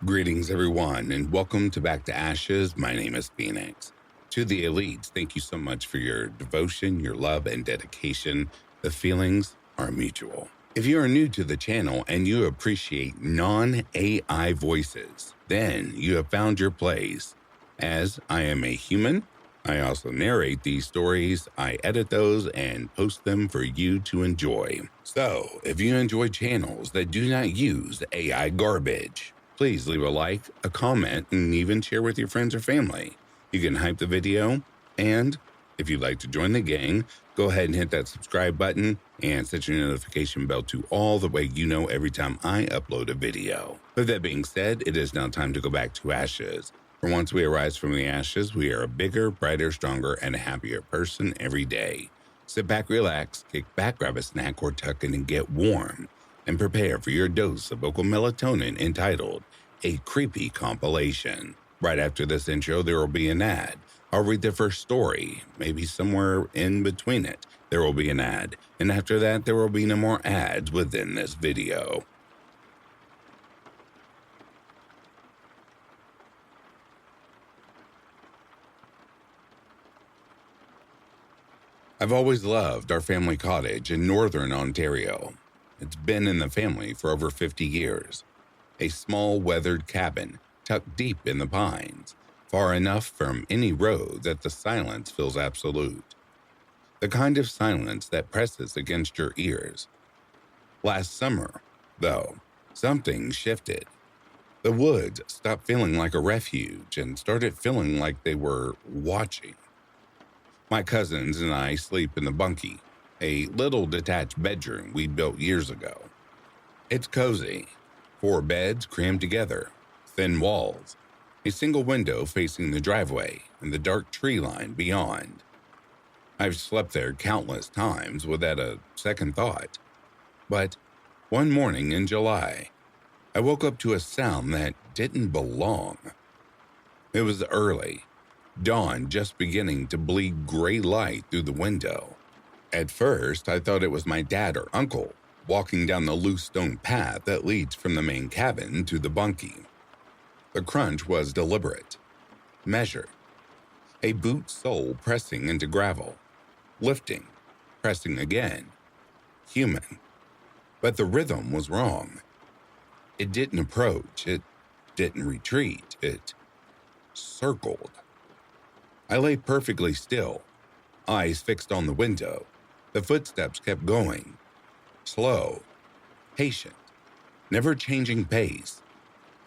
Greetings, everyone, and welcome to Back to Ashes. My name is Phoenix. To the elites, thank you so much for your devotion, your love, and dedication. The feelings are mutual. If you are new to the channel and you appreciate non-AI voices, then you have found your place. As I am a human, I also narrate these stories, I edit those, and post them for you to enjoy. So, if you enjoy channels that do not use AI garbage, please leave a like, a comment, and even share with your friends or family. You can hype the video, and if you'd like to join the gang, go ahead and hit that subscribe button and set your notification bell to all the way you know every time I upload a video. With that being said, it is now time to go back to ashes. For once we arise from the ashes, we are a bigger, brighter, stronger, and a happier person every day. Sit back, relax, kick back, grab a snack or tuck in and get warm, and prepare for your dose of vocal melatonin entitled A Creepy Compilation. Right after this intro, there will be an ad. I'll read the first story, maybe somewhere in between it, there will be an ad, and after that, there will be no more ads within this video. I've always loved our family cottage in northern Ontario. It's been in the family for over 50 years. A small weathered cabin tucked deep in the pines, far enough from any road that the silence feels absolute. The kind of silence that presses against your ears. Last summer, though, something shifted. The woods stopped feeling like a refuge and started feeling like they were watching. My cousins and I sleep in the bunkie, a little detached bedroom we built years ago. It's cozy, 4 beds crammed together, thin walls, a single window facing the driveway, and the dark tree line beyond. I've slept there countless times without a second thought. But one morning in July, I woke up to a sound that didn't belong. It was early, dawn just beginning to bleed gray light through the window. At first, I thought it was my dad or uncle walking down the loose stone path that leads from the main cabin to the bunkie. The crunch was deliberate, measured, a boot sole pressing into gravel, lifting, pressing again, human. But the rhythm was wrong. It didn't approach, it didn't retreat, it circled. I lay perfectly still, eyes fixed on the window. The footsteps kept going, slow, patient, never changing pace,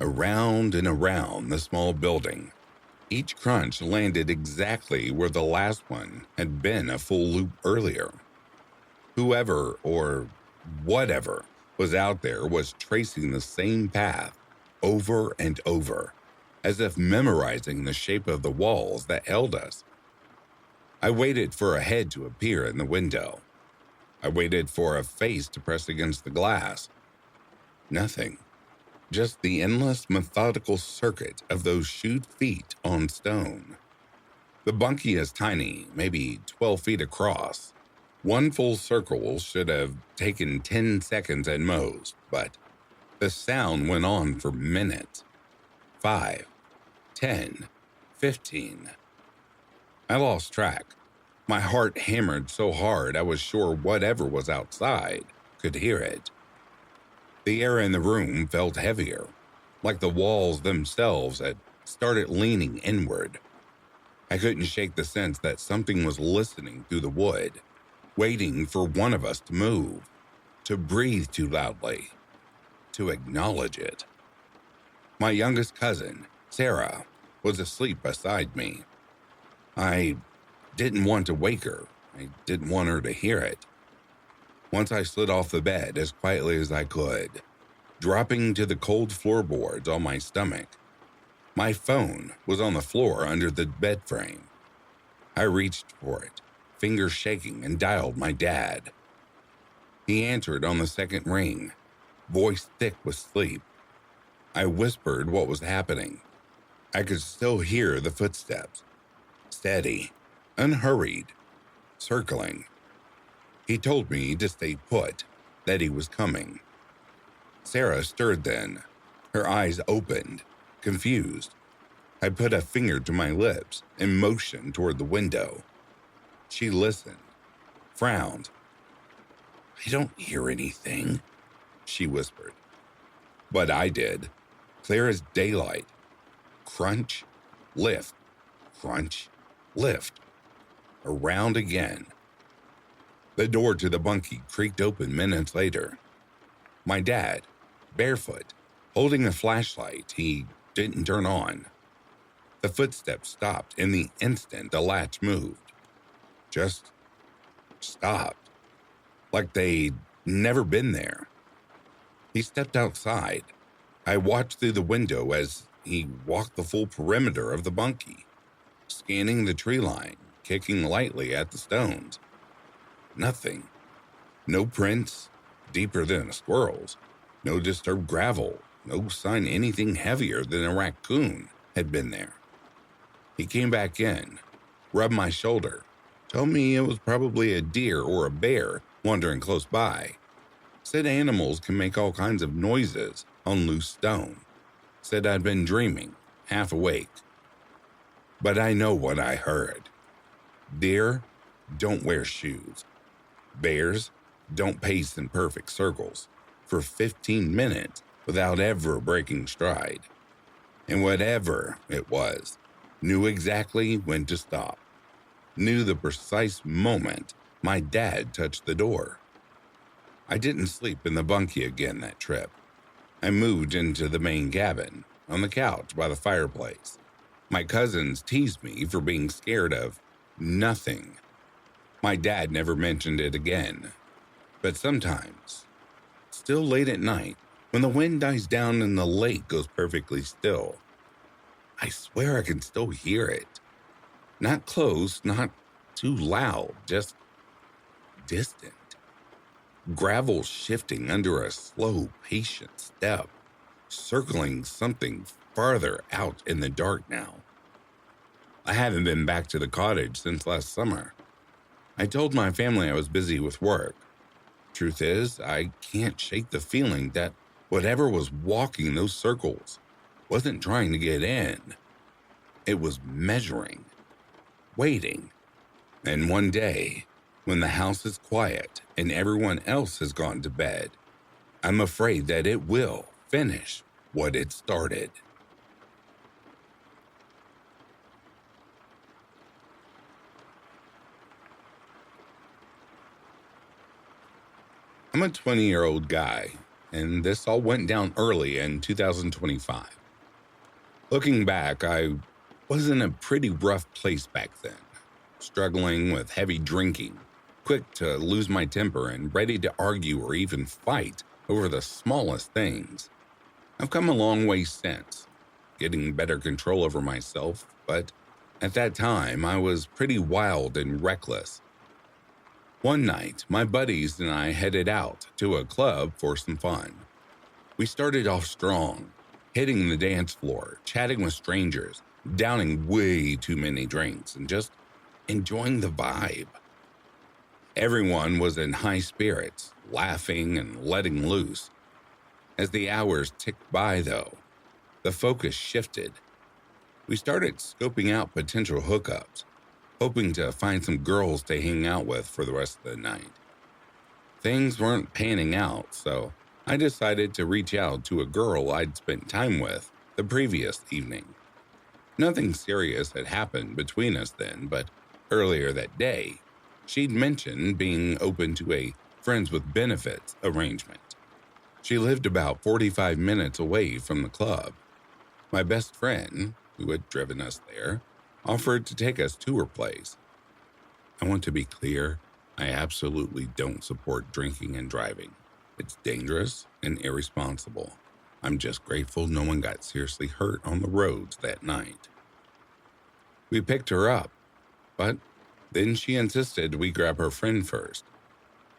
around and around the small building. Each crunch landed exactly where the last one had been a full loop earlier. Whoever or whatever was out there was tracing the same path over and over, as if memorizing the shape of the walls that held us. I waited for a head to appear in the window. I waited for a face to press against the glass. Nothing. Just the endless methodical circuit of those shod feet on stone. The bunkie is tiny, maybe 12 feet across. One full circle should have taken 10 seconds at most, but the sound went on for minutes. 5, 10, 15. I lost track. My heart hammered so hard I was sure whatever was outside could hear it. The air in the room felt heavier, like the walls themselves had started leaning inward. I couldn't shake the sense that something was listening through the wood, waiting for one of us to move, to breathe too loudly, to acknowledge it. My youngest cousin, Sarah, was asleep beside me. I didn't want to wake her. I didn't want her to hear it. Once I slid off the bed as quietly as I could, dropping to the cold floorboards on my stomach. My phone was on the floor under the bed frame. I reached for it, fingers shaking, and dialed my dad. He answered on the second ring, voice thick with sleep. I whispered what was happening. I could still hear the footsteps. Steady, unhurried, circling. He told me to stay put, that he was coming. Sarah stirred then. Her eyes opened, Confused, I put a finger to my lips and motioned toward the window. She listened, frowned. "I don't hear anything," she whispered. But I did, clear as daylight. Crunch, lift, crunch, lift. Around again. The door to the bunkie creaked open minutes later. My dad, barefoot, holding a flashlight he didn't turn on. The footsteps stopped in the instant the latch moved. Just stopped, like they'd never been there. He stepped outside. I watched through the window as he walked the full perimeter of the bunkie, scanning the tree line, kicking lightly at the stones. Nothing. No prints deeper than a squirrel's. No disturbed gravel. No sign anything heavier than a raccoon had been there. He came back in, rubbed my shoulder, told me it was probably a deer or a bear wandering close by. Said animals can make all kinds of noises on loose stone. Said I'd been dreaming, half awake. But I know what I heard. Deer don't wear shoes. Bears don't pace in perfect circles for 15 minutes without ever breaking stride. And whatever it was, knew exactly when to stop. Knew the precise moment my dad touched the door. I didn't sleep in the bunkie again that trip. I moved into the main cabin, on the couch by the fireplace. My cousins teased me for being scared of nothing. My dad never mentioned it again. But sometimes, still late at night, when the wind dies down and the lake goes perfectly still, I swear I can still hear it. Not close, not too loud, just distant. Gravel shifting under a slow, patient step, circling something farther out in the dark now. I haven't been back to the cottage since last summer. I told my family I was busy with work. Truth is, I can't shake the feeling that whatever was walking those circles wasn't trying to get in. It was measuring, waiting. And one day, when the house is quiet and everyone else has gone to bed, I'm afraid that it will finish what it started. I'm a 20-year-old guy, and this all went down early in 2025. Looking back, I was in a pretty rough place back then, struggling with heavy drinking, quick to lose my temper and ready to argue or even fight over the smallest things. I've come a long way since, getting better control over myself, but at that time I was pretty wild and reckless. One night, my buddies and I headed out to a club for some fun. We started off strong, hitting the dance floor, chatting with strangers, downing way too many drinks, and just enjoying the vibe. Everyone was in high spirits, laughing and letting loose. As the hours ticked by, though, the focus shifted. We started scoping out potential hookups, hoping to find some girls to hang out with for the rest of the night. Things weren't panning out, so I decided to reach out to a girl I'd spent time with the previous evening. Nothing serious had happened between us then, but earlier that day, she'd mentioned being open to a friends with benefits arrangement. She lived about 45 minutes away from the club. My best friend, who had driven us there, offered to take us to her place. I want to be clear, I absolutely don't support drinking and driving. It's dangerous and irresponsible. I'm just grateful no one got seriously hurt on the roads that night. We picked her up, but then she insisted we grab her friend first.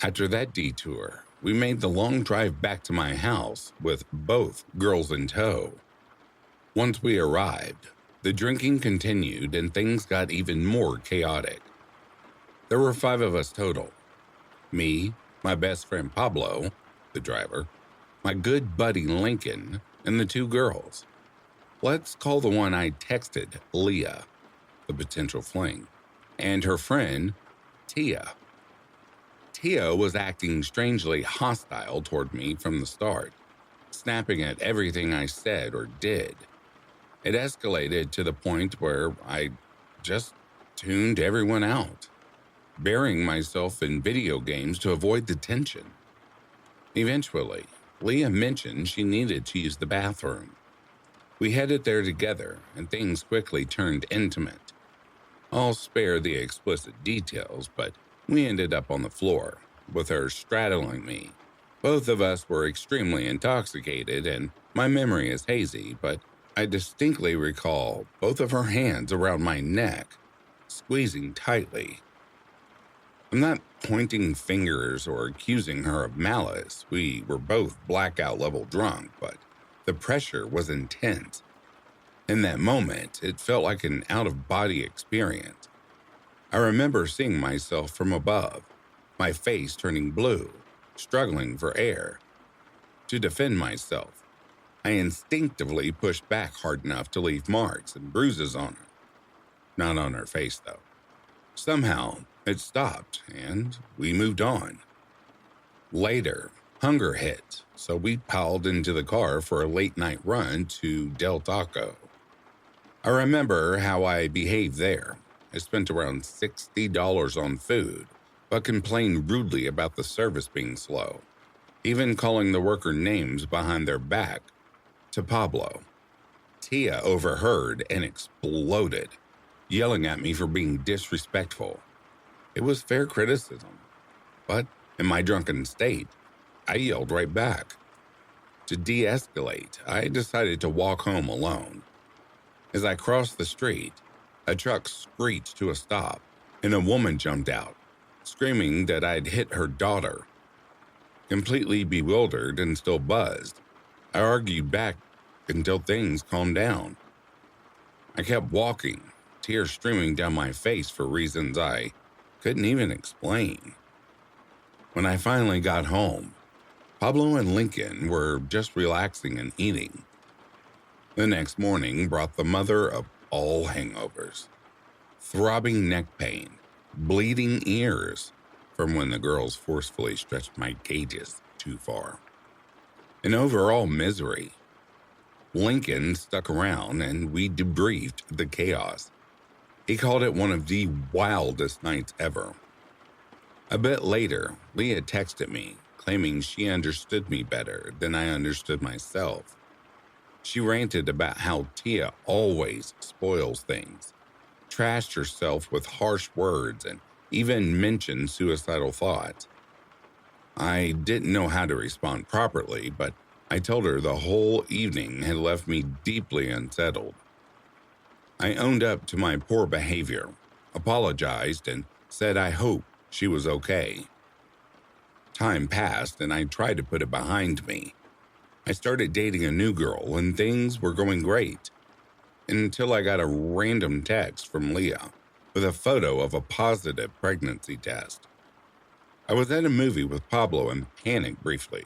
After that detour, we made the long drive back to my house with both girls in tow. Once we arrived, the drinking continued and things got even more chaotic. There were 5 of us total. Me, my best friend Pablo, the driver, my good buddy Lincoln, and the 2 girls. Let's call the one I texted Leah, the potential fling, and her friend Tia. Tia was acting strangely hostile toward me from the start, snapping at everything I said or did. It escalated to the point where I just tuned everyone out, burying myself in video games to avoid the tension. Eventually, Leah mentioned she needed to use the bathroom. We headed there together, and things quickly turned intimate. I'll spare the explicit details, but we ended up on the floor, with her straddling me. Both of us were extremely intoxicated, and my memory is hazy, but I distinctly recall both of her hands around my neck, squeezing tightly. I'm not pointing fingers or accusing her of malice. We were both blackout level drunk, but the pressure was intense. In that moment, it felt like an out-of-body experience. I remember seeing myself from above, my face turning blue, struggling for air. To defend myself, I instinctively pushed back hard enough to leave marks and bruises on her. Not on her face, though. Somehow, it stopped, and we moved on. Later, hunger hit, so we piled into the car for a late-night run to Del Taco. I remember how I behaved there. I spent around $60 on food, but complained rudely about the service being slow, even calling the worker names behind their back to Pablo. Tia overheard and exploded, yelling at me for being disrespectful. It was fair criticism, but in my drunken state, I yelled right back. To de-escalate, I decided to walk home alone. As I crossed the street, a truck screeched to a stop, and a woman jumped out, screaming that I'd hit her daughter. Completely bewildered and still buzzed, I argued back until things calmed down. I kept walking, tears streaming down my face for reasons I couldn't even explain. When I finally got home, Pablo and Lincoln were just relaxing and eating. The next morning brought the mother of all hangovers. Throbbing neck pain, bleeding ears from when the girls forcefully stretched my gauges too far, and overall misery. Lincoln stuck around and we debriefed the chaos. He called it one of the wildest nights ever. A bit later, Leah texted me, claiming she understood me better than I understood myself. She ranted about how Tia always spoils things, trashed herself with harsh words, and even mentioned suicidal thoughts. I didn't know how to respond properly, but I told her the whole evening had left me deeply unsettled. I owned up to my poor behavior, apologized, and said I hoped she was okay. Time passed, and I tried to put it behind me. I started dating a new girl, and things were going great, until I got a random text from Leah with a photo of a positive pregnancy test. I was at a movie with Pablo and panicked briefly,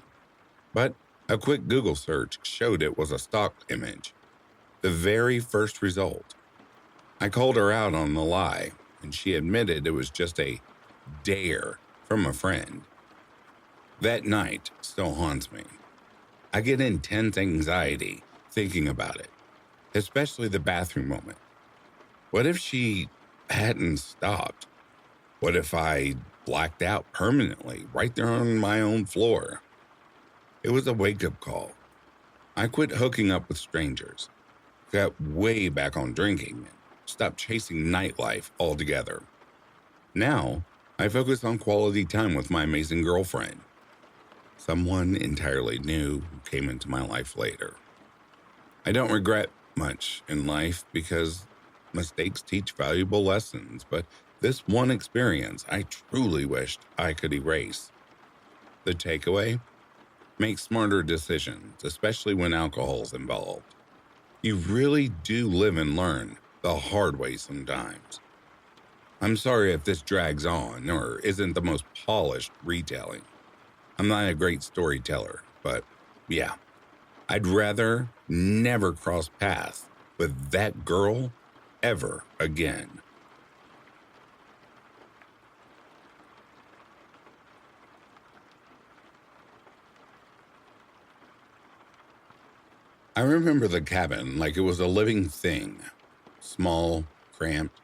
but a quick Google search showed it was a stock image, the very first result. I called her out on the lie, and she admitted it was just a dare from a friend. That night still haunts me. I get intense anxiety thinking about it, especially the bathroom moment. What if she hadn't stopped? What if I blacked out permanently right there on my own floor? It was a wake-up call. I quit hooking up with strangers, got way back on drinking, and stopped chasing nightlife altogether. Now, I focus on quality time with my amazing girlfriend, someone entirely new who came into my life later. I don't regret much in life because mistakes teach valuable lessons, but this one experience I truly wished I could erase. The takeaway? Make smarter decisions, especially when alcohol's involved. You really do live and learn the hard way sometimes. I'm sorry if this drags on or isn't the most polished retelling. I'm not a great storyteller, but yeah, I'd rather never cross paths with that girl ever again. I remember the cabin like it was a living thing, small, cramped,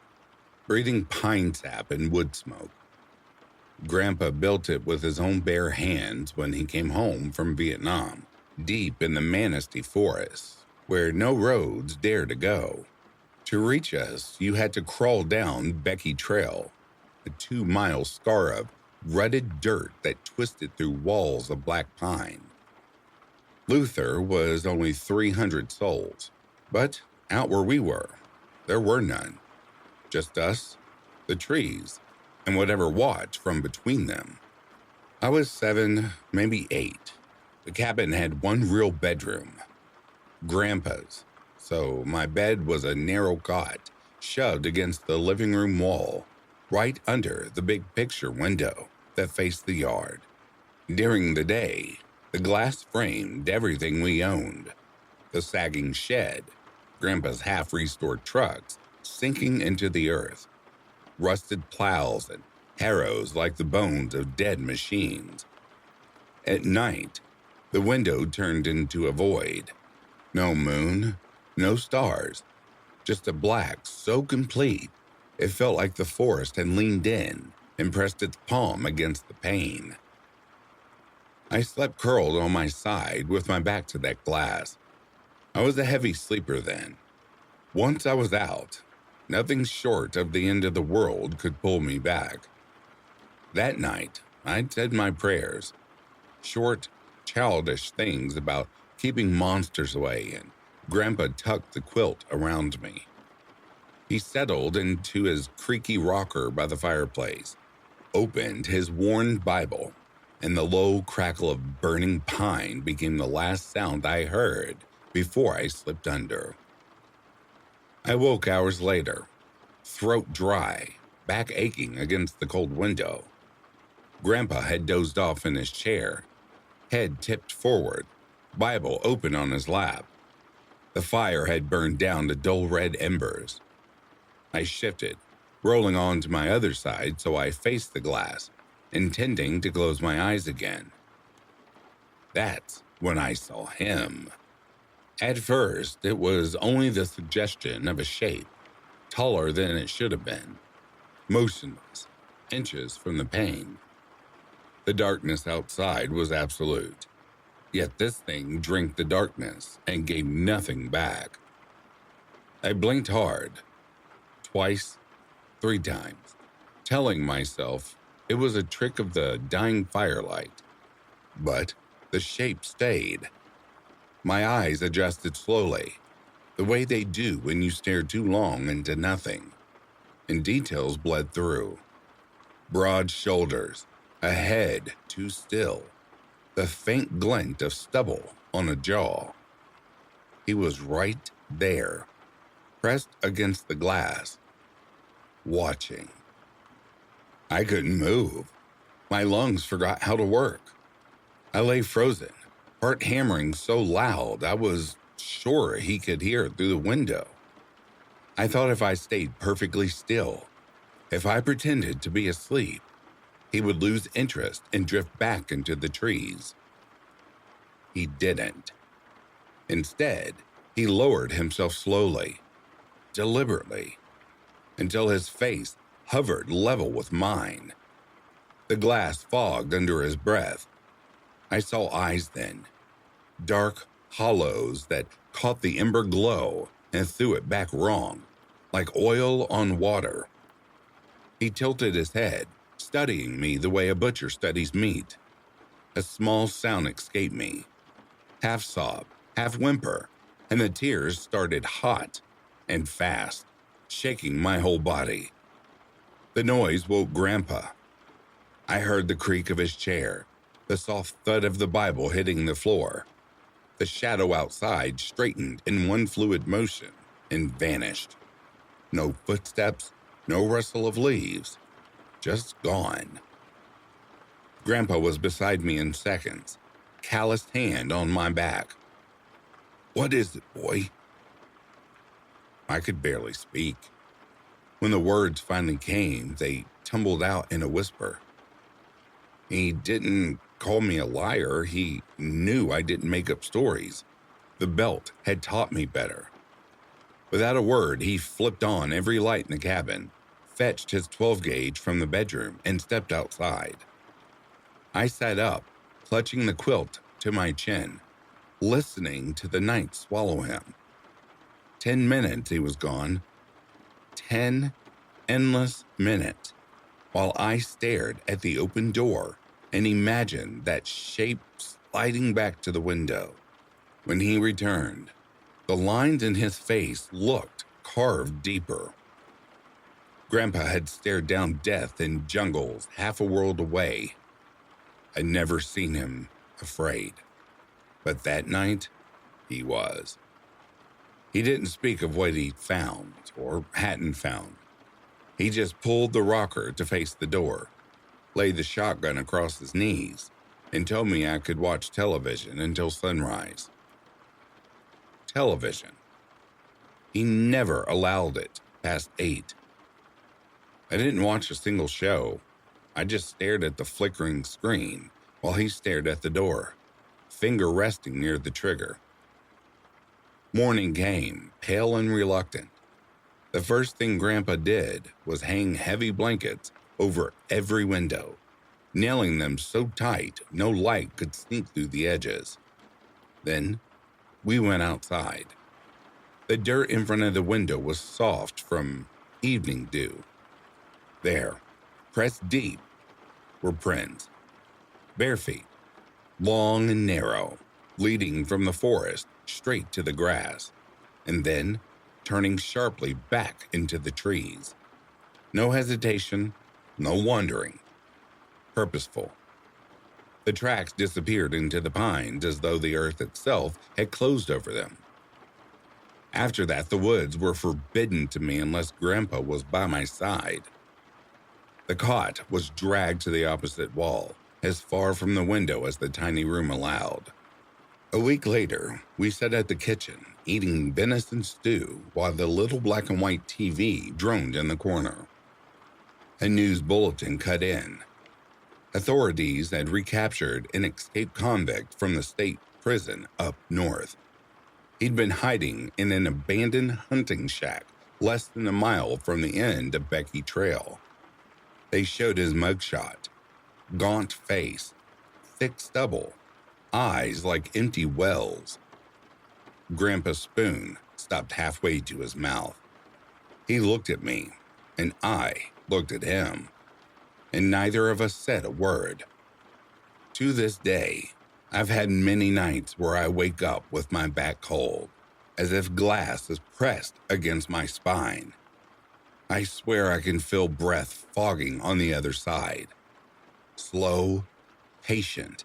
breathing pine sap and wood smoke. Grandpa built it with his own bare hands when he came home from Vietnam, deep in the Manistee forests, where no roads dare to go. To reach us, you had to crawl down Becky Trail, a 2-mile scar of rutted dirt that twisted through walls of black pine. Luther was only 300 souls, but out where we were, there were none. Just us, the trees, and whatever watched from between them. I was 7, maybe 8. The cabin had one real bedroom, Grandpa's, so my bed was a narrow cot shoved against the living room wall, right under the big picture window that faced the yard. During the day, the glass framed everything we owned. The sagging shed, Grandpa's half-restored trucks sinking into the earth, rusted plows and harrows like the bones of dead machines. At night, the window turned into a void. No moon, no stars, just a black so complete it felt like the forest had leaned in and pressed its palm against the pane. I slept curled on my side with my back to that glass. I was a heavy sleeper then. Once I was out, nothing short of the end of the world could pull me back. That night, I'd said my prayers. Short, childish things about keeping monsters away, and Grandpa tucked the quilt around me. He settled into his creaky rocker by the fireplace, opened his worn Bible, and the low crackle of burning pine became the last sound I heard before I slipped under. I woke hours later, throat dry, back aching against the cold window. Grandpa had dozed off in his chair, head tipped forward, Bible open on his lap. The fire had burned down to dull red embers. I shifted, rolling on to my other side so I faced the glass, intending to close my eyes again. That's when I saw him. At first, it was only the suggestion of a shape, taller than it should have been, motionless, inches from the pane. The darkness outside was absolute, yet this thing drank the darkness and gave nothing back. I blinked hard, twice, 3 times, telling myself it was a trick of the dying firelight. But the shape stayed. My eyes adjusted slowly, the way they do when you stare too long into nothing, and details bled through. Broad shoulders, a head too still, the faint glint of stubble on a jaw. He was right there, pressed against the glass, watching. I couldn't move. My lungs forgot how to work. I lay frozen, heart hammering so loud I was sure he could hear it through the window. I thought if I stayed perfectly still, if I pretended to be asleep, he would lose interest and drift back into the trees. He didn't. Instead, he lowered himself slowly, deliberately, until his face hovered level with mine. The glass fogged under his breath. I saw eyes then, dark hollows that caught the ember glow and threw it back wrong, like oil on water. He tilted his head, studying me the way a butcher studies meat. A small sound escaped me, half sob, half whimper, and the tears started hot and fast, shaking my whole body. The noise woke Grandpa. I heard the creak of his chair, the soft thud of the Bible hitting the floor. The shadow outside straightened in one fluid motion and vanished. No footsteps, no rustle of leaves, just gone. Grandpa was beside me in seconds, calloused hand on my back. What is it, boy?" I could barely speak. When the words finally came, they tumbled out in a whisper. He didn't call me a liar. He knew I didn't make up stories. The belt had taught me better. Without a word, he flipped on every light in the cabin, fetched his 12-gauge from the bedroom, and stepped outside. I sat up, clutching the quilt to my chin, listening to the night swallow him. 10 minutes he was gone. 10 endless minutes, while I stared at the open door and imagined that shape sliding back to the window. When he returned, the lines in his face looked carved deeper. Grandpa had stared down death in jungles half a world away. I'd never seen him afraid, but that night he was. He didn't speak of what he'd found or hadn't found. He just pulled the rocker to face the door, laid the shotgun across his knees, and told me I could watch television until sunrise. Television. He never allowed it past 8. I didn't watch a single show. I just stared at the flickering screen while he stared at the door, finger resting near the trigger. Morning came, pale and reluctant. The first thing Grandpa did was hang heavy blankets over every window, nailing them so tight no light could sneak through the edges. Then we went outside. The dirt in front of the window was soft from evening dew. There, pressed deep, were prints. Bare feet, long and narrow, leading from the forest straight to the grass, and then turning sharply back into the trees. No hesitation, no wandering. Purposeful. The tracks disappeared into the pines as though the earth itself had closed over them. After that, the woods were forbidden to me unless Grandpa was by my side. The cot was dragged to the opposite wall, as far from the window as the tiny room allowed. A week later, we sat at the kitchen, eating venison stew while the little black and white TV droned in the corner. A news bulletin cut in. Authorities had recaptured an escaped convict from the state prison up north. He'd been hiding in an abandoned hunting shack less than a mile from the end of Becky Trail. They showed his mugshot. Gaunt face, thick stubble, eyes like empty wells. Grandpa's spoon stopped halfway to his mouth. He looked at me, and I looked at him, and neither of us said a word. To this day, I've had many nights where I wake up with my back cold, as if glass is pressed against my spine. I swear I can feel breath fogging on the other side. Slow, patient,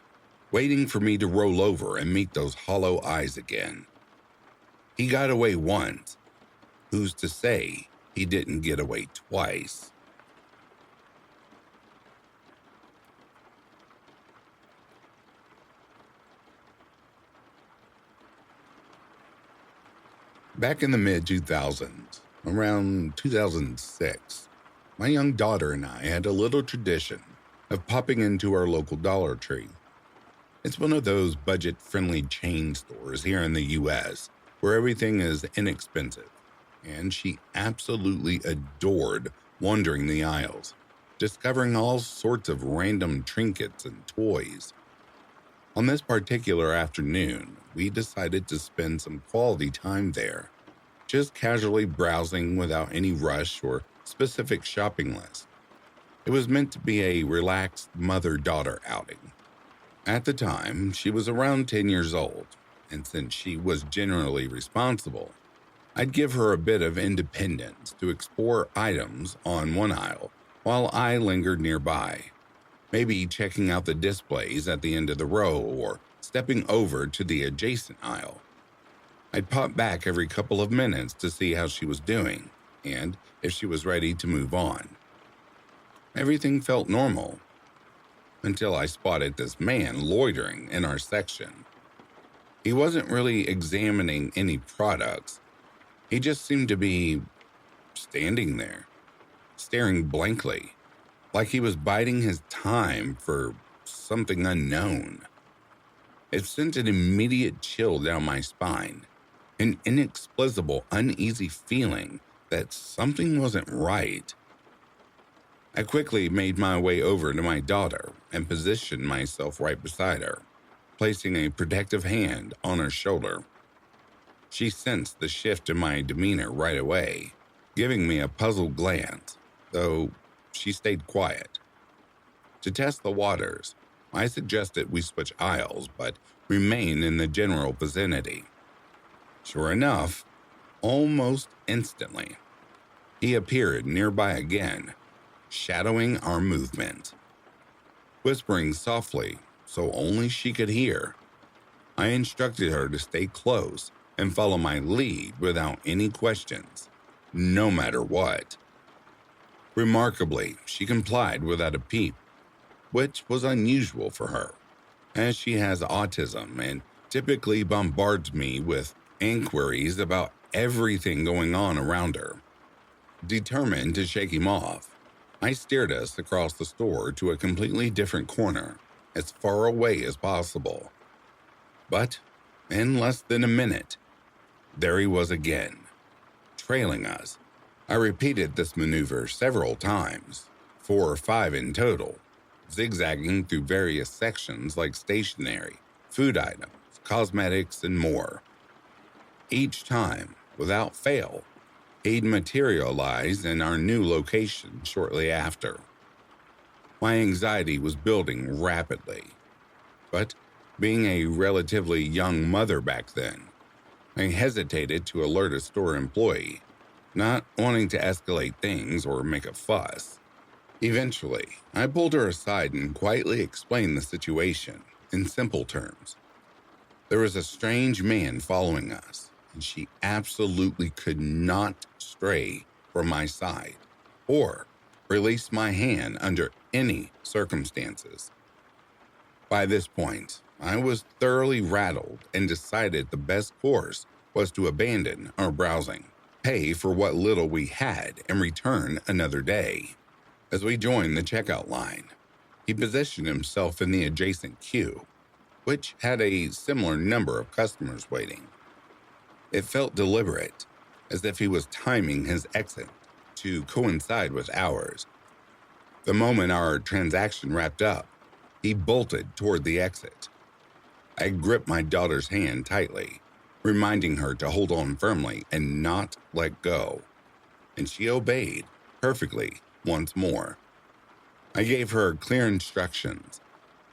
waiting for me to roll over and meet those hollow eyes again. He got away once. Who's to say he didn't get away twice? Back in the mid-2000s, around 2006, my young daughter and I had a little tradition of popping into our local Dollar Tree. It's one of those budget-friendly chain stores here in the U.S. where everything is inexpensive, and she absolutely adored wandering the aisles, discovering all sorts of random trinkets and toys. On this particular afternoon, we decided to spend some quality time there, just casually browsing without any rush or specific shopping list. It was meant to be a relaxed mother-daughter outing. At the time, she was around 10 years old, and since she was generally responsible, I'd give her a bit of independence to explore items on one aisle while I lingered nearby, maybe checking out the displays at the end of the row or stepping over to the adjacent aisle. I'd pop back every couple of minutes to see how she was doing and if she was ready to move on. Everything felt normal until I spotted this man loitering in our section. He wasn't really examining any products. He just seemed to be standing there, staring blankly, like he was biding his time for something unknown. It sent an immediate chill down my spine, an inexplicable, uneasy feeling that something wasn't right. I quickly made my way over to my daughter and positioned myself right beside her, placing a protective hand on her shoulder. She sensed the shift in my demeanor right away, giving me a puzzled glance, though she stayed quiet. To test the waters, I suggested we switch aisles but remain in the general vicinity. Sure enough, almost instantly, he appeared nearby again, shadowing our movement. Whispering softly so only she could hear, I instructed her to stay close and follow my lead without any questions, no matter what. Remarkably, she complied without a peep, which was unusual for her, as she has autism and typically bombards me with inquiries about everything going on around her. Determined to shake him off, I steered us across the store to a completely different corner, as far away as possible. But in less than a minute, there he was again, trailing us. I repeated this maneuver several times, 4 or 5 in total, zigzagging through various sections like stationery, food items, cosmetics, and more. Each time, without fail, he'd materialize in our new location shortly after. My anxiety was building rapidly, but being a relatively young mother back then, I hesitated to alert a store employee, not wanting to escalate things or make a fuss. Eventually, I pulled her aside and quietly explained the situation in simple terms. There was a strange man following us, and she absolutely could not stray from my side or release my hand under any circumstances. By this point, I was thoroughly rattled and decided the best course was to abandon our browsing, pay for what little we had, and return another day. As we joined the checkout line, he positioned himself in the adjacent queue, which had a similar number of customers waiting. It felt deliberate, as if he was timing his exit to coincide with ours. The moment our transaction wrapped up, he bolted toward the exit. I gripped my daughter's hand tightly, reminding her to hold on firmly and not let go, and she obeyed perfectly once more. I gave her clear instructions.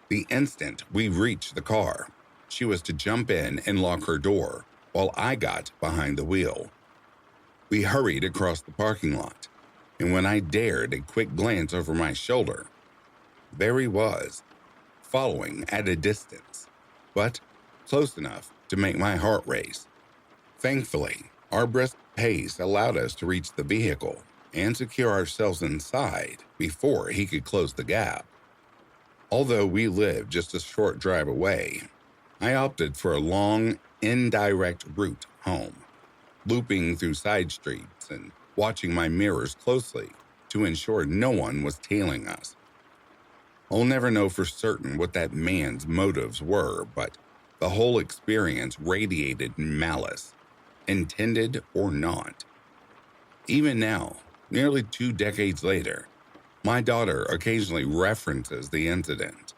The instant we reached the car, she was to jump in and lock her door while I got behind the wheel. We hurried across the parking lot, and when I dared a quick glance over my shoulder, there he was, following at a distance, but close enough to make my heart race. Thankfully, our brisk pace allowed us to reach the vehicle and secure ourselves inside before he could close the gap. Although we lived just a short drive away, I opted for a long, indirect route home, looping through side streets and watching my mirrors closely to ensure no one was tailing us. I'll never know for certain what that man's motives were, but the whole experience radiated malice, intended or not. Even now, nearly 2 decades later, my daughter occasionally references the incident,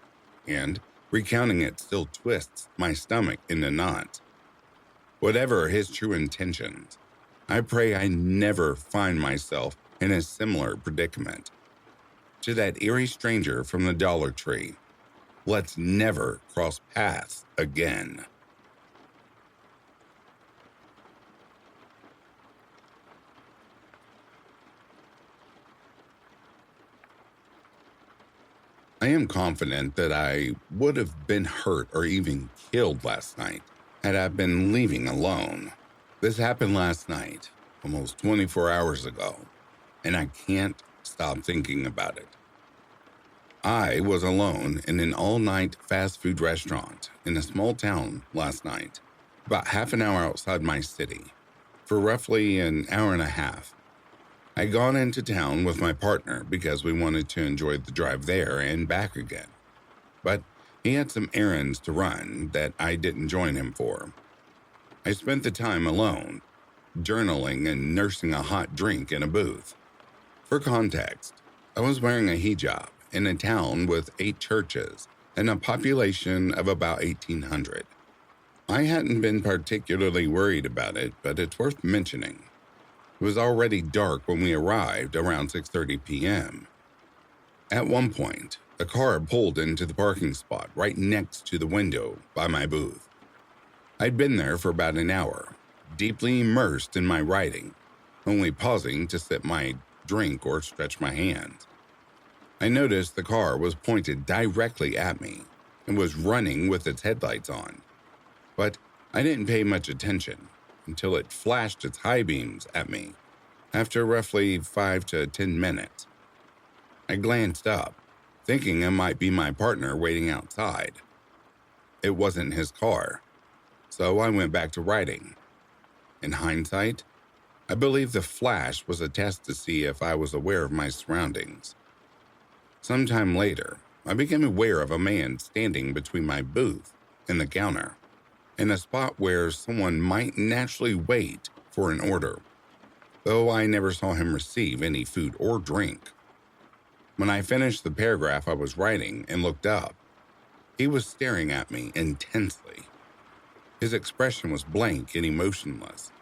and recounting it still twists my stomach into knots. Whatever his true intentions, I pray I never find myself in a similar predicament. To that eerie stranger from the Dollar Tree, let's never cross paths again. I am confident that I would have been hurt or even killed last night had I been leaving alone. This happened last night, almost 24 hours ago, and I can't stop thinking about it. I was alone in an all-night fast food restaurant in a small town last night. about half an hour outside my city. For roughly an hour and a half, I'd gone into town with my partner because we wanted to enjoy the drive there and back again. But he had some errands to run that I didn't join him for. I spent the time alone, journaling and nursing a hot drink in a booth. For context, I was wearing a hijab in a town with 8 churches and a population of about 1,800. I hadn't been particularly worried about it, but it's worth mentioning. It was already dark when we arrived around 6:30 p.m. At one point, a car pulled into the parking spot right next to the window by my booth. I'd been there for about an hour, deeply immersed in my writing, only pausing to sip my drink or stretch my hands. I noticed the car was pointed directly at me and was running with its headlights on. But I didn't pay much attention until it flashed its high beams at me after roughly 5 to 10 minutes. I glanced up, thinking it might be my partner waiting outside. It wasn't his car, so I went back to writing. In hindsight, I believe the flash was a test to see if I was aware of my surroundings. Sometime later, I became aware of a man standing between my booth and the counter, in a spot where someone might naturally wait for an order, though I never saw him receive any food or drink. When I finished the paragraph I was writing and looked up, he was staring at me intensely. His expression was blank and emotionless,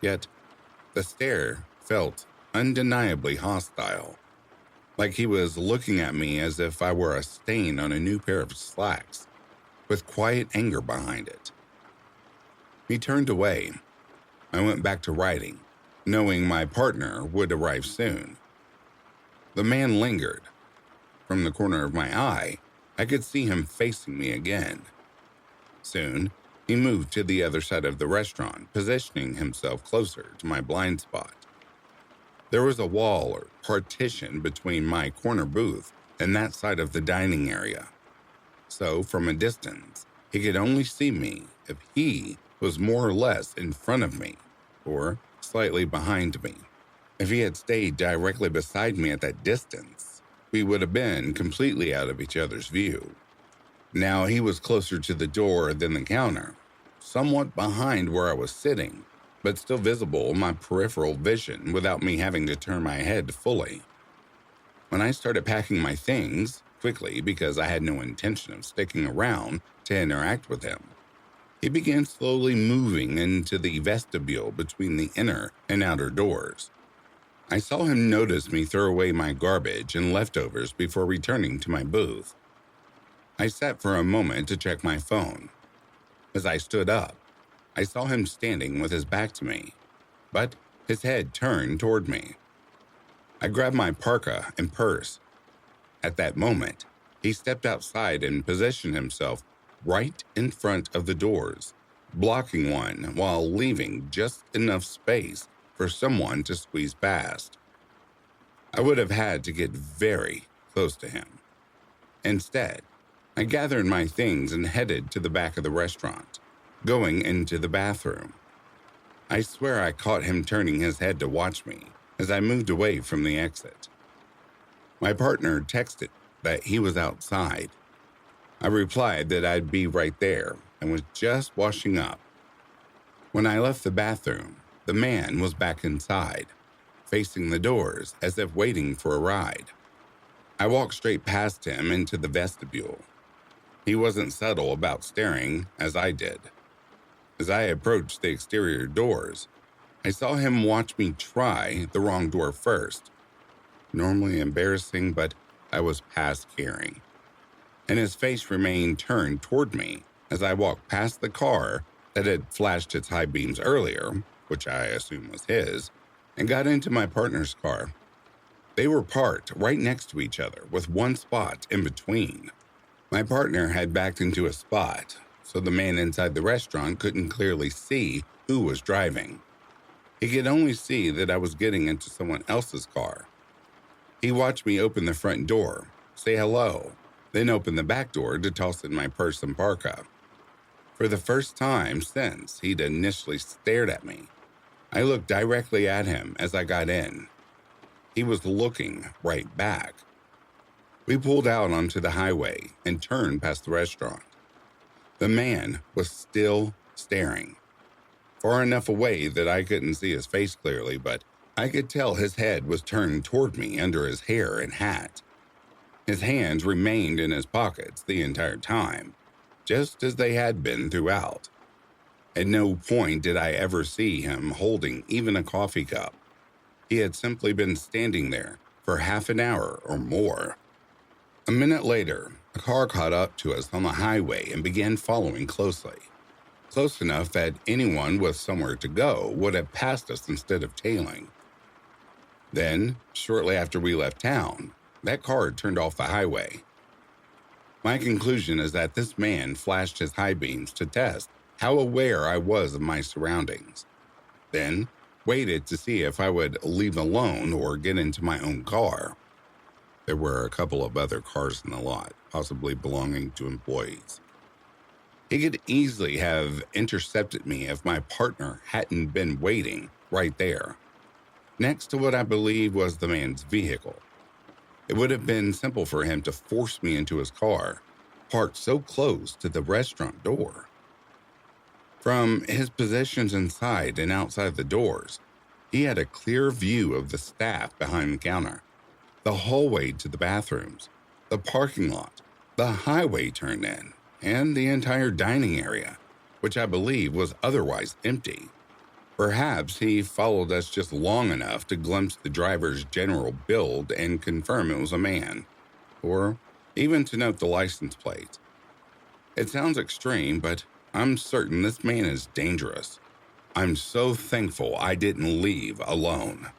yet the stare felt undeniably hostile, like he was looking at me as if I were a stain on a new pair of slacks, with quiet anger behind it. He turned away. I went back to writing, knowing my partner would arrive soon. The man lingered. From the corner of my eye, I could see him facing me again. Soon, he moved to the other side of the restaurant, positioning himself closer to my blind spot. There was a wall or partition between my corner booth and that side of the dining area. So, from a distance, he could only see me if he was more or less in front of me or slightly behind me. If he had stayed directly beside me at that distance, we would have been completely out of each other's view. Now he was closer to the door than the counter, somewhat behind where I was sitting, but still visible in my peripheral vision without me having to turn my head fully. When I started packing my things, quickly because I had no intention of sticking around to interact with him, he began slowly moving into the vestibule between the inner and outer doors. I saw him notice me throw away my garbage and leftovers before returning to my booth. I sat for a moment to check my phone. As I stood up, I saw him standing with his back to me, but his head turned toward me. I grabbed my parka and purse. At that moment, he stepped outside and positioned himself right in front of the doors, blocking one while leaving just enough space for someone to squeeze past. I would have had to get very close to him. Instead, I gathered my things and headed to the back of the restaurant, going into the bathroom. I swear I caught him turning his head to watch me as I moved away from the exit. My partner texted that he was outside. I replied that I'd be right there and was just washing up. When I left the bathroom, the man was back inside, facing the doors as if waiting for a ride. I walked straight past him into the vestibule. He wasn't subtle about staring as I did. As I approached the exterior doors, I saw him watch me try the wrong door first. Normally embarrassing, but I was past caring. And his face remained turned toward me as I walked past the car that had flashed its high beams earlier, which I assume was his, and got into my partner's car. They were parked right next to each other with one spot in between. My partner had backed into a spot, so the man inside the restaurant couldn't clearly see who was driving. He could only see that I was getting into someone else's car. He watched me open the front door, say hello, then open the back door to toss in my purse and parka. For the first time since he'd initially stared at me, I looked directly at him as I got in. He was looking right back. We pulled out onto the highway and turned past the restaurant. The man was still staring, far enough away that I couldn't see his face clearly, but I could tell his head was turned toward me under his hair and hat. His hands remained in his pockets the entire time, just as they had been throughout. At no point did I ever see him holding even a coffee cup. He had simply been standing there for half an hour or more. A minute later, a car caught up to us on the highway and began following closely. Close enough that anyone with somewhere to go would have passed us instead of tailing. Then, shortly after we left town, that car turned off the highway. My conclusion is that this man flashed his high beams to test how aware I was of my surroundings, then waited to see if I would leave alone or get into my own car. There were a couple of other cars in the lot, possibly belonging to employees. He could easily have intercepted me if my partner hadn't been waiting right there, next to what I believe was the man's vehicle. It would have been simple for him to force me into his car, parked so close to the restaurant door. From his positions inside and outside the doors, he had a clear view of the staff behind the counter, the hallway to the bathrooms, the parking lot, the highway turn-in, and the entire dining area, which I believe was otherwise empty. Perhaps he followed us just long enough to glimpse the driver's general build and confirm it was a man, or even to note the license plate. It sounds extreme, but I'm certain this man is dangerous. I'm so thankful I didn't leave alone.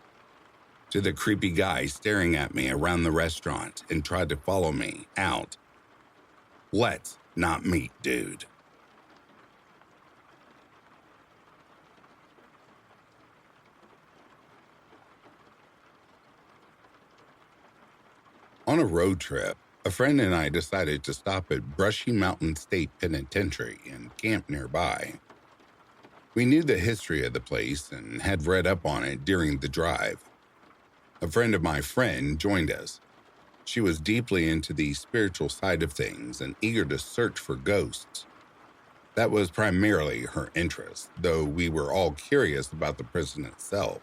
To the creepy guy staring at me around the restaurant and tried to follow me out, let's not meet, dude. On a road trip, a friend and I decided to stop at Brushy Mountain State Penitentiary and camp nearby. We knew the history of the place and had read up on it during the drive. A friend of my friend joined us. She was deeply into the spiritual side of things and eager to search for ghosts. That was primarily her interest, though we were all curious about the prison itself.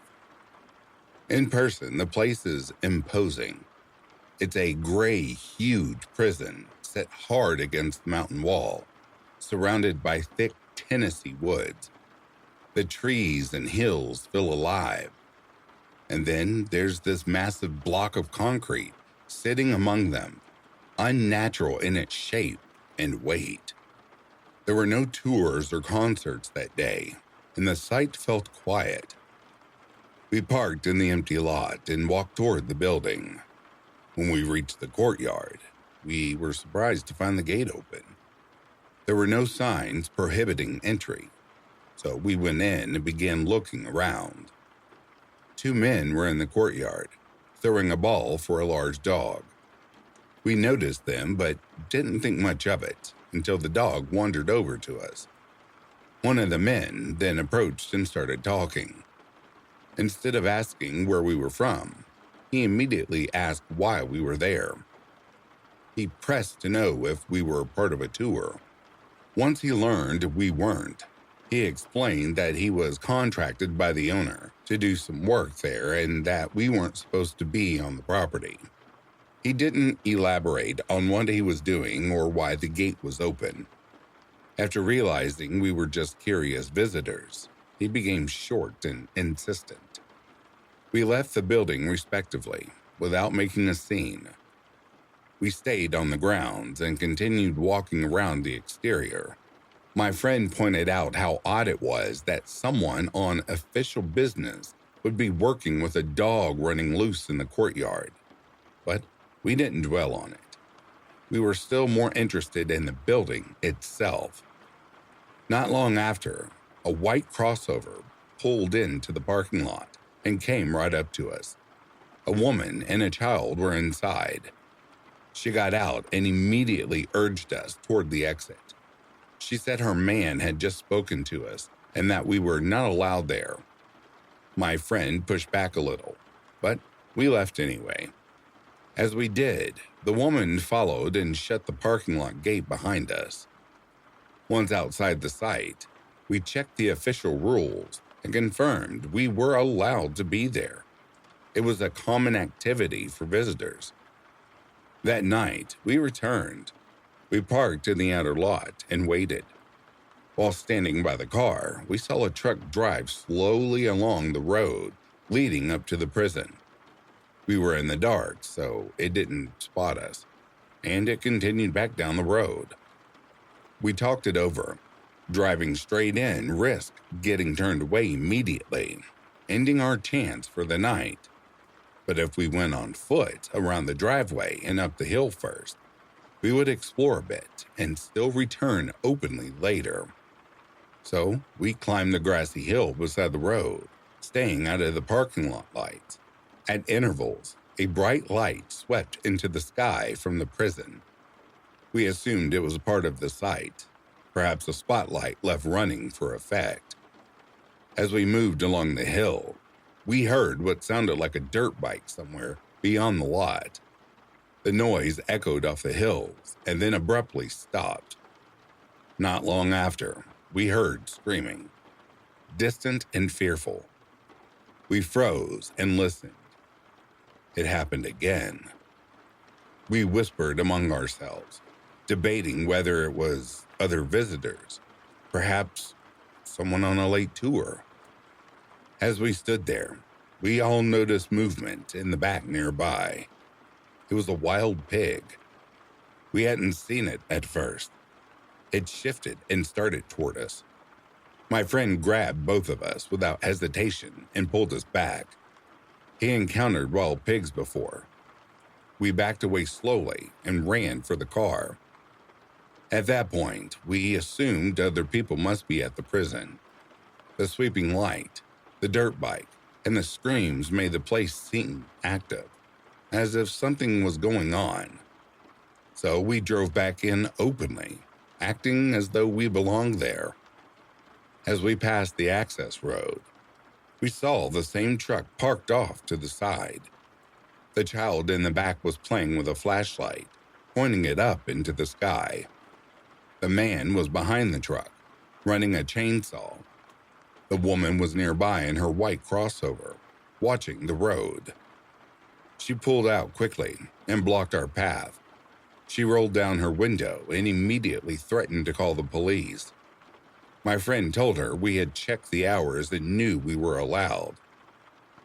In person, the place is imposing. It's a gray, huge prison set hard against the mountain wall, surrounded by thick Tennessee woods. The trees and hills feel alive. And then there's this massive block of concrete sitting among them, unnatural in its shape and weight. There were no tours or concerts that day, and the site felt quiet. We parked in the empty lot and walked toward the building. When we reached the courtyard, we were surprised to find the gate open. There were no signs prohibiting entry, so we went in and began looking around. Two men were in the courtyard, throwing a ball for a large dog. We noticed them, but didn't think much of it until the dog wandered over to us. One of the men then approached and started talking. Instead of asking where we were from, he immediately asked why we were there. He pressed to know if we were part of a tour. Once he learned we weren't, he explained that he was contracted by the owner to do some work there and that we weren't supposed to be on the property. He didn't elaborate on what he was doing or why the gate was open. After realizing we were just curious visitors, he became short and insistent. We left the building respectively, without making a scene. We stayed on the grounds and continued walking around the exterior. My friend pointed out how odd it was that someone on official business would be working with a dog running loose in the courtyard, but we didn't dwell on it. We were still more interested in the building itself. Not long after, a white crossover pulled into the parking lot and came right up to us. A woman and a child were inside. She got out and immediately urged us toward the exit. She said her man had just spoken to us and that we were not allowed there. My friend pushed back a little, but we left anyway. As we did, the woman followed and shut the parking lot gate behind us. Once outside the site, we checked the official rules and confirmed we were allowed to be there. It was a common activity for visitors. That night, we returned. We parked in the outer lot and waited. While standing by the car, we saw a truck drive slowly along the road leading up to the prison. We were in the dark, so it didn't spot us, and it continued back down the road. We talked it over. Driving straight in risked getting turned away immediately, ending our chance for the night. But if we went on foot around the driveway and up the hill first, we would explore a bit and still return openly later. So we climbed the grassy hill beside the road, staying out of the parking lot lights. At intervals, a bright light swept into the sky from the prison. We assumed it was part of the site, perhaps a spotlight left running for effect. As we moved along the hill, we heard what sounded like a dirt bike somewhere beyond the lot. The noise echoed off the hills and then abruptly stopped. Not long after, we heard screaming, distant and fearful. We froze and listened. It happened again. We whispered among ourselves, debating whether it was other visitors, perhaps someone on a late tour. As we stood there, we all noticed movement in the back nearby. It was a wild pig. We hadn't seen it at first. It shifted and started toward us. My friend grabbed both of us without hesitation and pulled us back. He encountered wild pigs before. We backed away slowly and ran for the car. At that point, we assumed other people must be at the prison. The sweeping light, the dirt bike, and the screams made the place seem active, as if something was going on. So we drove back in openly, acting as though we belonged there. As we passed the access road, we saw the same truck parked off to the side. The child in the back was playing with a flashlight, pointing it up into the sky. The man was behind the truck, running a chainsaw. The woman was nearby in her white crossover, watching the road. She pulled out quickly and blocked our path. She rolled down her window and immediately threatened to call the police. My friend told her we had checked the hours and knew we were allowed.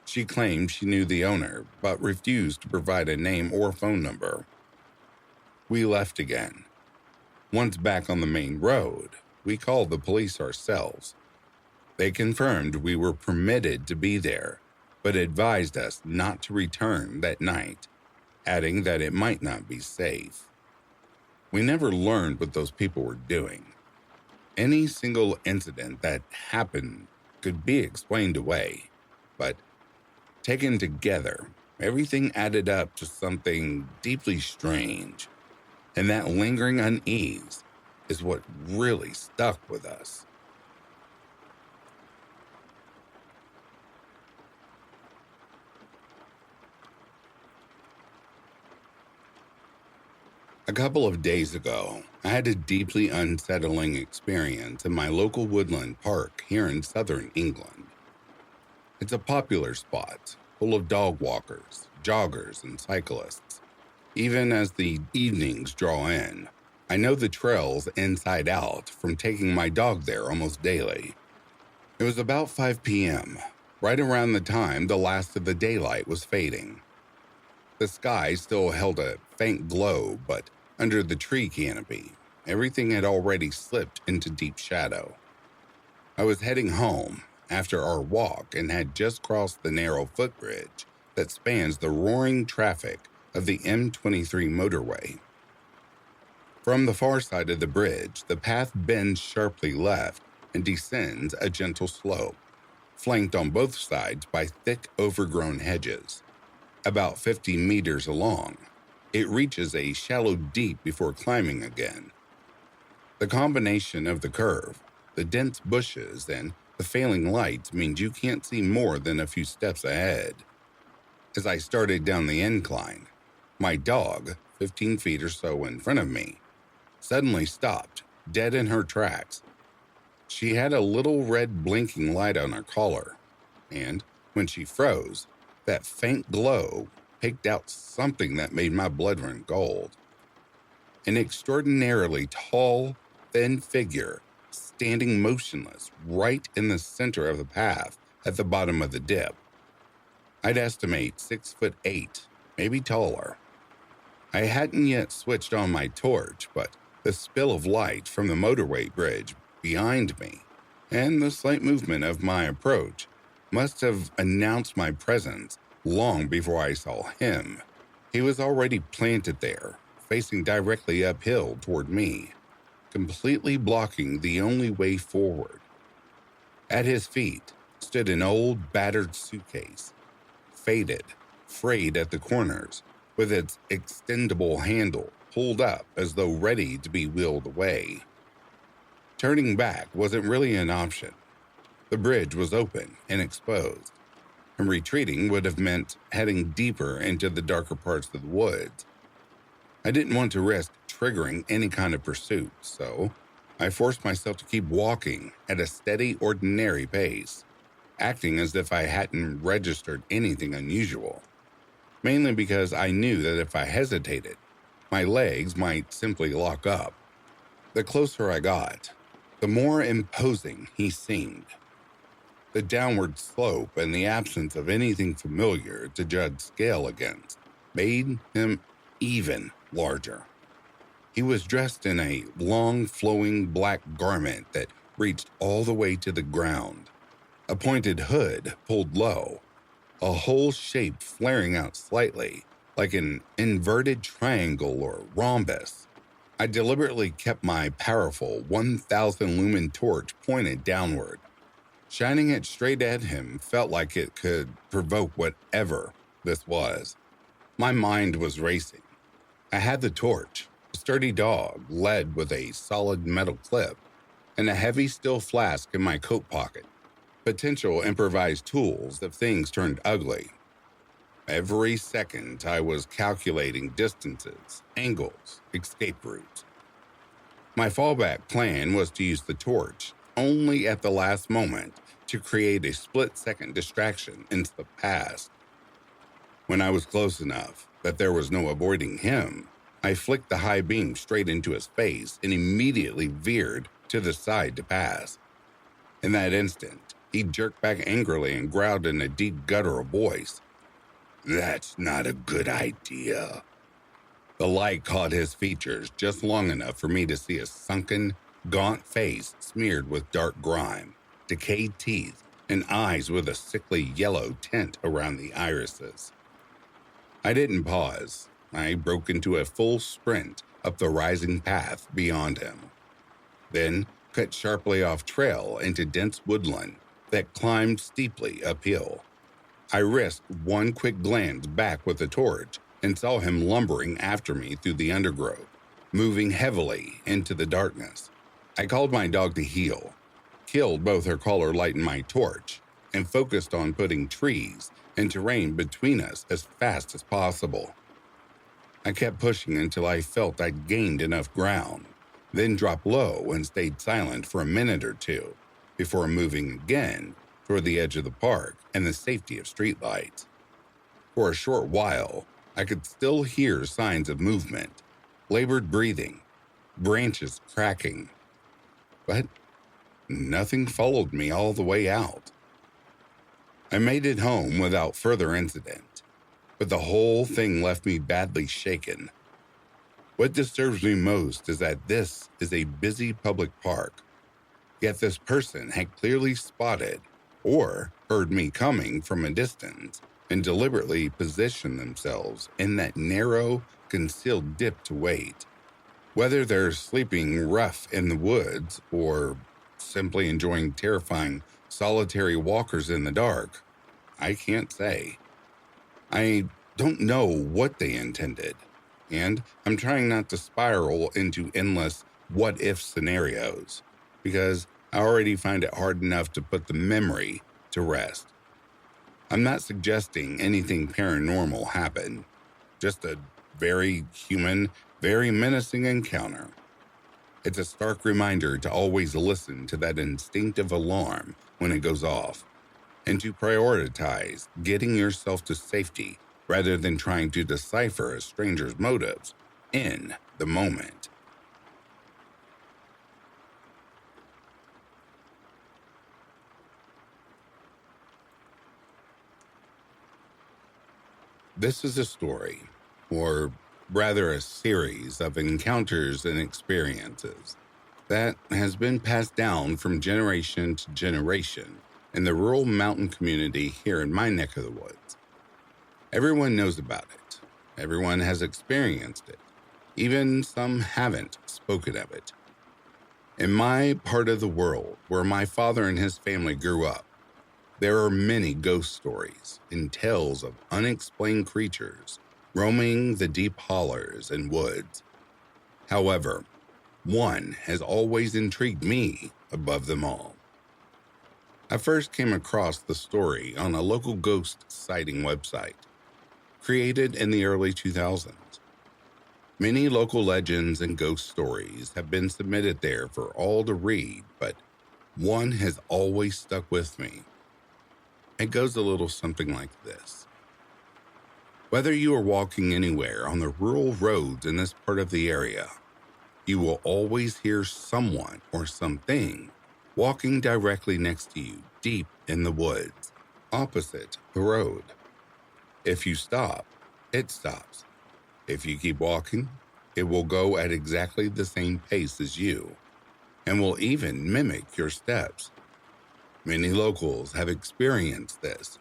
She claimed she knew the owner, but refused to provide a name or phone number. We left again. Once back on the main road, we called the police ourselves. They confirmed we were permitted to be there, but advised us not to return that night, adding that it might not be safe. We never learned what those people were doing. Any single incident that happened could be explained away, but taken together, everything added up to something deeply strange, and that lingering unease is what really stuck with us. A couple of days ago, I had a deeply unsettling experience in my local woodland park here in southern England. It's a popular spot, full of dog walkers, joggers, and cyclists. Even as the evenings draw in, I know the trails inside out from taking my dog there almost daily. It was about 5 p.m., right around the time the last of the daylight was fading. The sky still held a faint glow, but under the tree canopy, everything had already slipped into deep shadow. I was heading home after our walk and had just crossed the narrow footbridge that spans the roaring traffic of the M23 motorway. From the far side of the bridge, the path bends sharply left and descends a gentle slope, flanked on both sides by thick overgrown hedges. About 50 meters along, it reaches a shallow deep before climbing again. The combination of the curve, the dense bushes, and the failing lights means you can't see more than a few steps ahead. As I started down the incline, my dog, 15 feet or so in front of me, suddenly stopped, dead in her tracks. She had a little red blinking light on her collar, and when she froze, that faint glow picked out something that made my blood run cold. An extraordinarily tall, thin figure standing motionless right in the center of the path at the bottom of the dip. I'd estimate 6'8", maybe taller. I hadn't yet switched on my torch, but the spill of light from the motorway bridge behind me and the slight movement of my approach must have announced my presence long before I saw him. He was already planted there, facing directly uphill toward me, completely blocking the only way forward. At his feet stood an old, battered suitcase, faded, frayed at the corners, with its extendable handle pulled up as though ready to be wheeled away. Turning back wasn't really an option. The bridge was open and exposed, and retreating would have meant heading deeper into the darker parts of the woods. I didn't want to risk triggering any kind of pursuit, so I forced myself to keep walking at a steady, ordinary pace, acting as if I hadn't registered anything unusual, mainly because I knew that if I hesitated, my legs might simply lock up. The closer I got, the more imposing he seemed. The downward slope and the absence of anything familiar to judge scale against made him even larger. He was dressed in a long, flowing black garment that reached all the way to the ground, a pointed hood pulled low, a whole shape flaring out slightly, like an inverted triangle or rhombus. I deliberately kept my powerful 1,000 lumen torch pointed downward. Shining it straight at him felt like it could provoke whatever this was. My mind was racing. I had the torch, a sturdy dog led with a solid metal clip, and a heavy steel flask in my coat pocket. Potential improvised tools if things turned ugly. Every second I was calculating distances, angles, escape routes. My fallback plan was to use the torch only at the last moment to create a split-second distraction into the past. When I was close enough that there was no avoiding him, I flicked the high beam straight into his face and immediately veered to the side to pass. In that instant, he jerked back angrily and growled in a deep guttural voice. "That's not a good idea." The light caught his features just long enough for me to see a sunken, gaunt face smeared with dark grime, decayed teeth, and eyes with a sickly yellow tint around the irises. I didn't pause. I broke into a full sprint up the rising path beyond him, then cut sharply off trail into dense woodland that climbed steeply uphill. I risked one quick glance back with the torch and saw him lumbering after me through the undergrowth, moving heavily into the darkness. I called my dog to heel, killed both her collar light and my torch, and focused on putting trees and terrain between us as fast as possible. I kept pushing until I felt I'd gained enough ground, then dropped low and stayed silent for a minute or two before moving again toward the edge of the park and the safety of streetlights. For a short while, I could still hear signs of movement, labored breathing, branches cracking, but nothing followed me all the way out. I made it home without further incident, but the whole thing left me badly shaken. What disturbs me most is that this is a busy public park, yet this person had clearly spotted or heard me coming from a distance and deliberately positioned themselves in that narrow, concealed dip to wait. Whether they're sleeping rough in the woods or simply enjoying terrifying solitary walkers in the dark, I can't say. I don't know what they intended, and I'm trying not to spiral into endless what-if scenarios, because I already find it hard enough to put the memory to rest. I'm not suggesting anything paranormal happened, just a very human, very menacing encounter. It's a stark reminder to always listen to that instinctive alarm when it goes off, and to prioritize getting yourself to safety rather than trying to decipher a stranger's motives in the moment. This is a story, or rather a series of encounters and experiences that has been passed down from generation to generation in the rural mountain community here in my neck of the woods. Everyone knows about it. Everyone has experienced it. Even some haven't spoken of it. In my part of the world, where my father and his family grew up, there are many ghost stories and tales of unexplained creatures roaming the deep hollers and woods. However, one has always intrigued me above them all. I first came across the story on a local ghost sighting website, created in the early 2000s. Many local legends and ghost stories have been submitted there for all to read, but one has always stuck with me. It goes a little something like this. Whether you are walking anywhere on the rural roads in this part of the area, you will always hear someone or something walking directly next to you deep in the woods, opposite the road. If you stop, it stops. If you keep walking, it will go at exactly the same pace as you, and will even mimic your steps. Many locals have experienced this,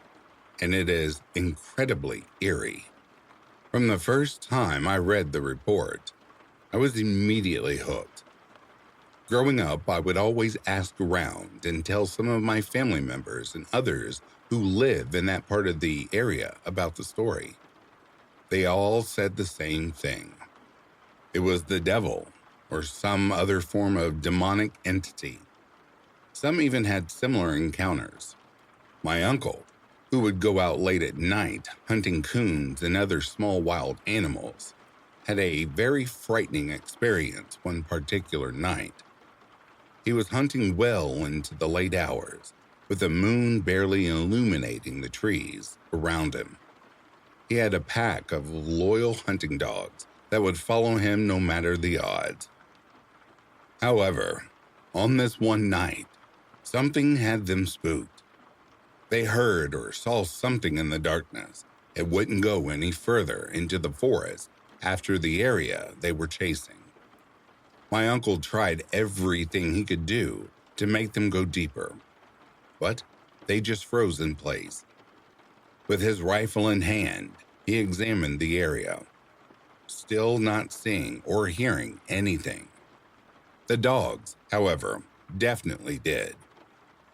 and it is incredibly eerie. From the first time I read the report, I was immediately hooked. Growing up, I would always ask around and tell some of my family members and others who live in that part of the area about the story. They all said the same thing. It was the devil or some other form of demonic entity. Some even had similar encounters. My uncle, who would go out late at night hunting coons and other small wild animals, had a very frightening experience one particular night. He was hunting well into the late hours, with the moon barely illuminating the trees around him. He had a pack of loyal hunting dogs that would follow him no matter the odds. However, on this one night, something had them spooked. They heard or saw something in the darkness. It wouldn't go any further into the forest after the area they were chasing. My uncle tried everything he could do to make them go deeper, but they just froze in place. With his rifle in hand, he examined the area, still not seeing or hearing anything. The dogs, however, definitely did.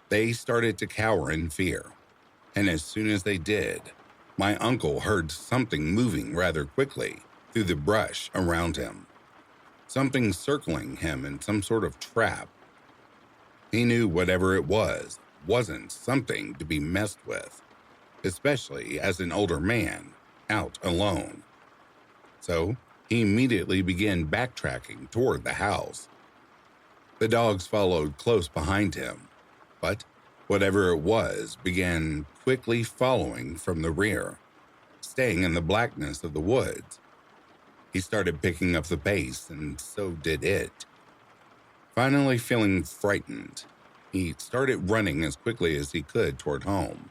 They started to cower in fear, and as soon as they did, my uncle heard something moving rather quickly through the brush around him. Something circling him in some sort of trap. He knew whatever it was wasn't something to be messed with, especially as an older man, out alone. So he immediately began backtracking toward the house. The dogs followed close behind him, but whatever it was began quickly following from the rear, staying in the blackness of the woods. He started picking up the pace, and so did it. Finally feeling frightened, he started running as quickly as he could toward home.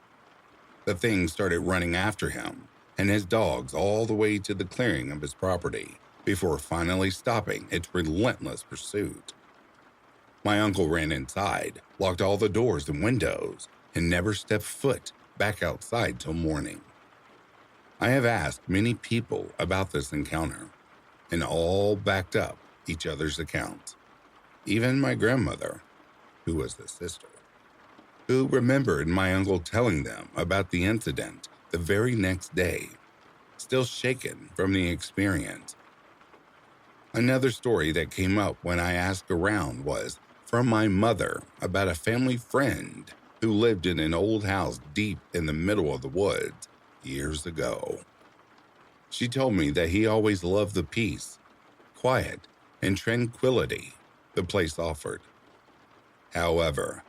The thing started running after him, and his dogs all the way to the clearing of his property, before finally stopping its relentless pursuit. My uncle ran inside, locked all the doors and windows, and never stepped foot back outside till morning. I have asked many people about this encounter, and all backed up each other's accounts. Even my grandmother, who was the sister, who remembered my uncle telling them about the incident the very next day, still shaken from the experience. Another story that came up when I asked around was from my mother about a family friend who lived in an old house deep in the middle of the woods years ago. She told me that he always loved the peace, quiet, and tranquility the place offered. However,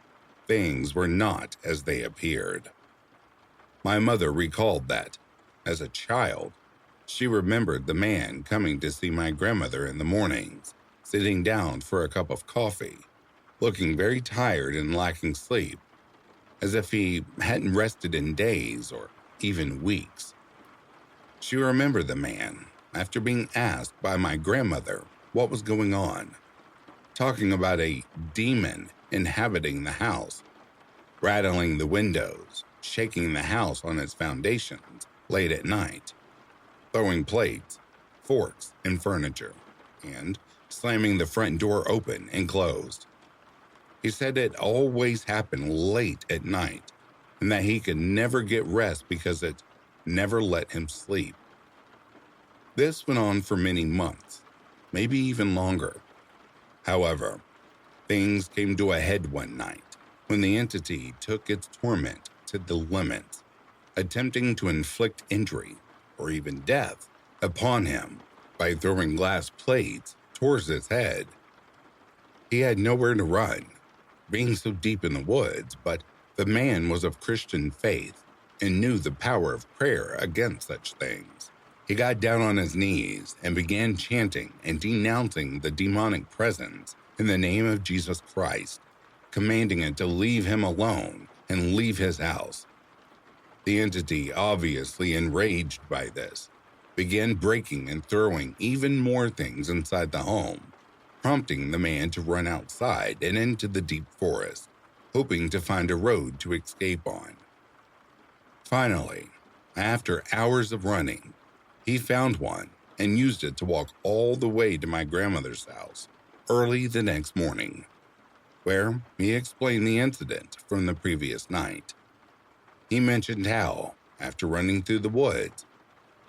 things were not as they appeared. My mother recalled that, as a child, she remembered the man coming to see my grandmother in the mornings, sitting down for a cup of coffee, looking very tired and lacking sleep, as if he hadn't rested in days or even weeks. She remembered the man after being asked by my grandmother what was going on, talking about a demon inhabiting the house, rattling the windows, shaking the house on its foundations late at night, throwing plates, forks, and furniture, and slamming the front door open and closed. He said it always happened late at night and that he could never get rest because it never let him sleep. This went on for many months, maybe even longer. However, things came to a head one night when the entity took its torment to the limits, attempting to inflict injury or even death upon him by throwing glass plates towards his head. He had nowhere to run, being so deep in the woods, but the man was of Christian faith and knew the power of prayer against such things. He got down on his knees and began chanting and denouncing the demonic presence in the name of Jesus Christ, commanding it to leave him alone and leave his house. The entity, obviously enraged by this, began breaking and throwing even more things inside the home, prompting the man to run outside and into the deep forest, hoping to find a road to escape on. Finally, after hours of running, he found one and used it to walk all the way to my grandmother's house early the next morning, where he explained the incident from the previous night. He mentioned how, after running through the woods,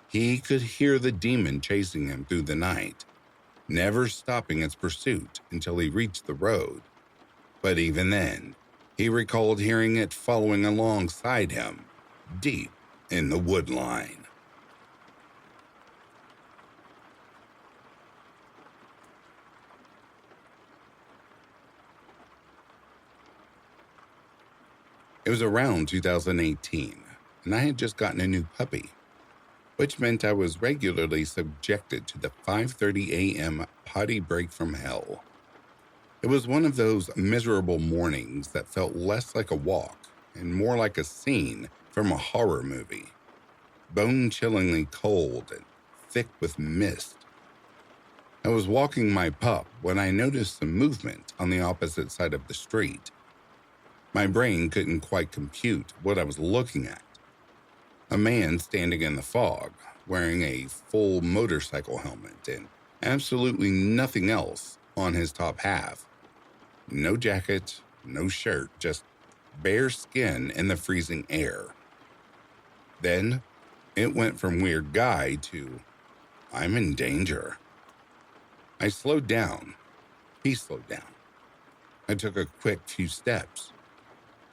he could hear the demon chasing him through the night, never stopping its pursuit until he reached the road. But even then, he recalled hearing it following alongside him, deep in the wood line. It was around 2018, and I had just gotten a new puppy, which meant I was regularly subjected to the 5:30 a.m. potty break from hell. It was one of those miserable mornings that felt less like a walk and more like a scene from a horror movie, bone-chillingly cold and thick with mist. I was walking my pup when I noticed some movement on the opposite side of the street. My brain couldn't quite compute what I was looking at. A man standing in the fog, wearing a full motorcycle helmet and absolutely nothing else on his top half. No jacket, no shirt, just bare skin in the freezing air. Then, it went from weird guy to I'm in danger. I slowed down. He slowed down. I took a quick few steps.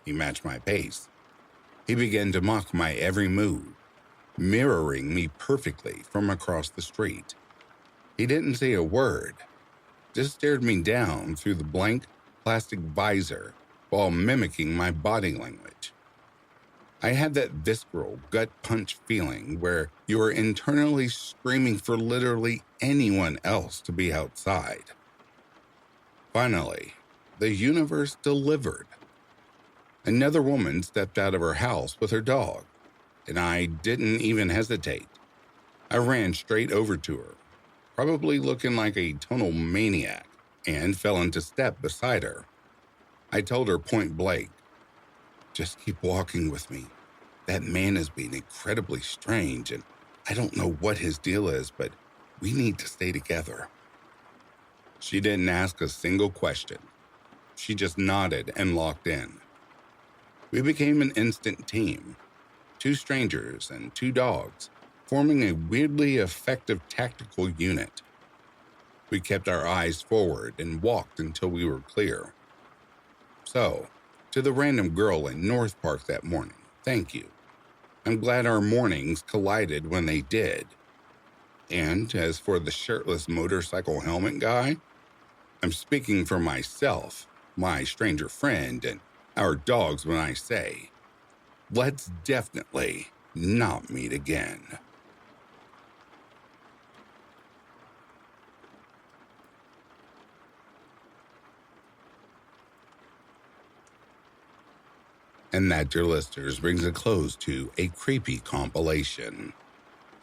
He matched my pace. He began to mock my every move, mirroring me perfectly from across the street. He didn't say a word, just stared me down through the blank plastic visor while mimicking my body language. I had that visceral gut punch feeling where you are internally screaming for literally anyone else to be outside. Finally, the universe delivered. Another woman stepped out of her house with her dog, and I didn't even hesitate. I ran straight over to her, probably looking like a tonal maniac, and fell into step beside her. I told her point blank, just keep walking with me. That man is being incredibly strange, and I don't know what his deal is, but we need to stay together. She didn't ask a single question. She just nodded and locked in. We became an instant team, 2 strangers and 2 dogs, forming a weirdly effective tactical unit. We kept our eyes forward and walked until we were clear. So, to the random girl in North Park that morning, thank you. I'm glad our mornings collided when they did. And as for the shirtless motorcycle helmet guy, I'm speaking for myself, my stranger friend, and our dogs when I say, let's definitely not meet again. And that, dear listeners, brings a close to a creepy compilation.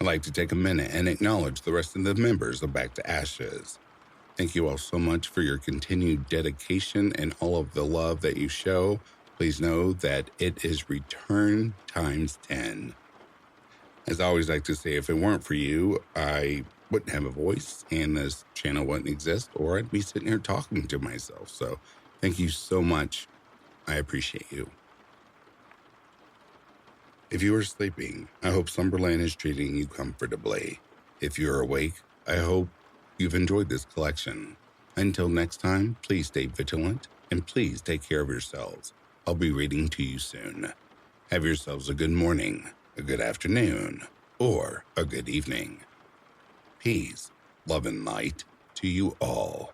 I'd like to take a minute and acknowledge the rest of the members of Back to Ashes. Thank you all so much for your continued dedication and all of the love that you show. Please know that it is return times 10. As I always like to say, if it weren't for you, I wouldn't have a voice and this channel wouldn't exist, or I'd be sitting here talking to myself. So thank you so much. I appreciate you. If you are sleeping, I hope Slumberland is treating you comfortably. If you're awake, I hope you've enjoyed this collection. Until next time, please stay vigilant and please take care of yourselves. I'll be reading to you soon. Have yourselves a good morning, a good afternoon, or a good evening. Peace, love, and light to you all.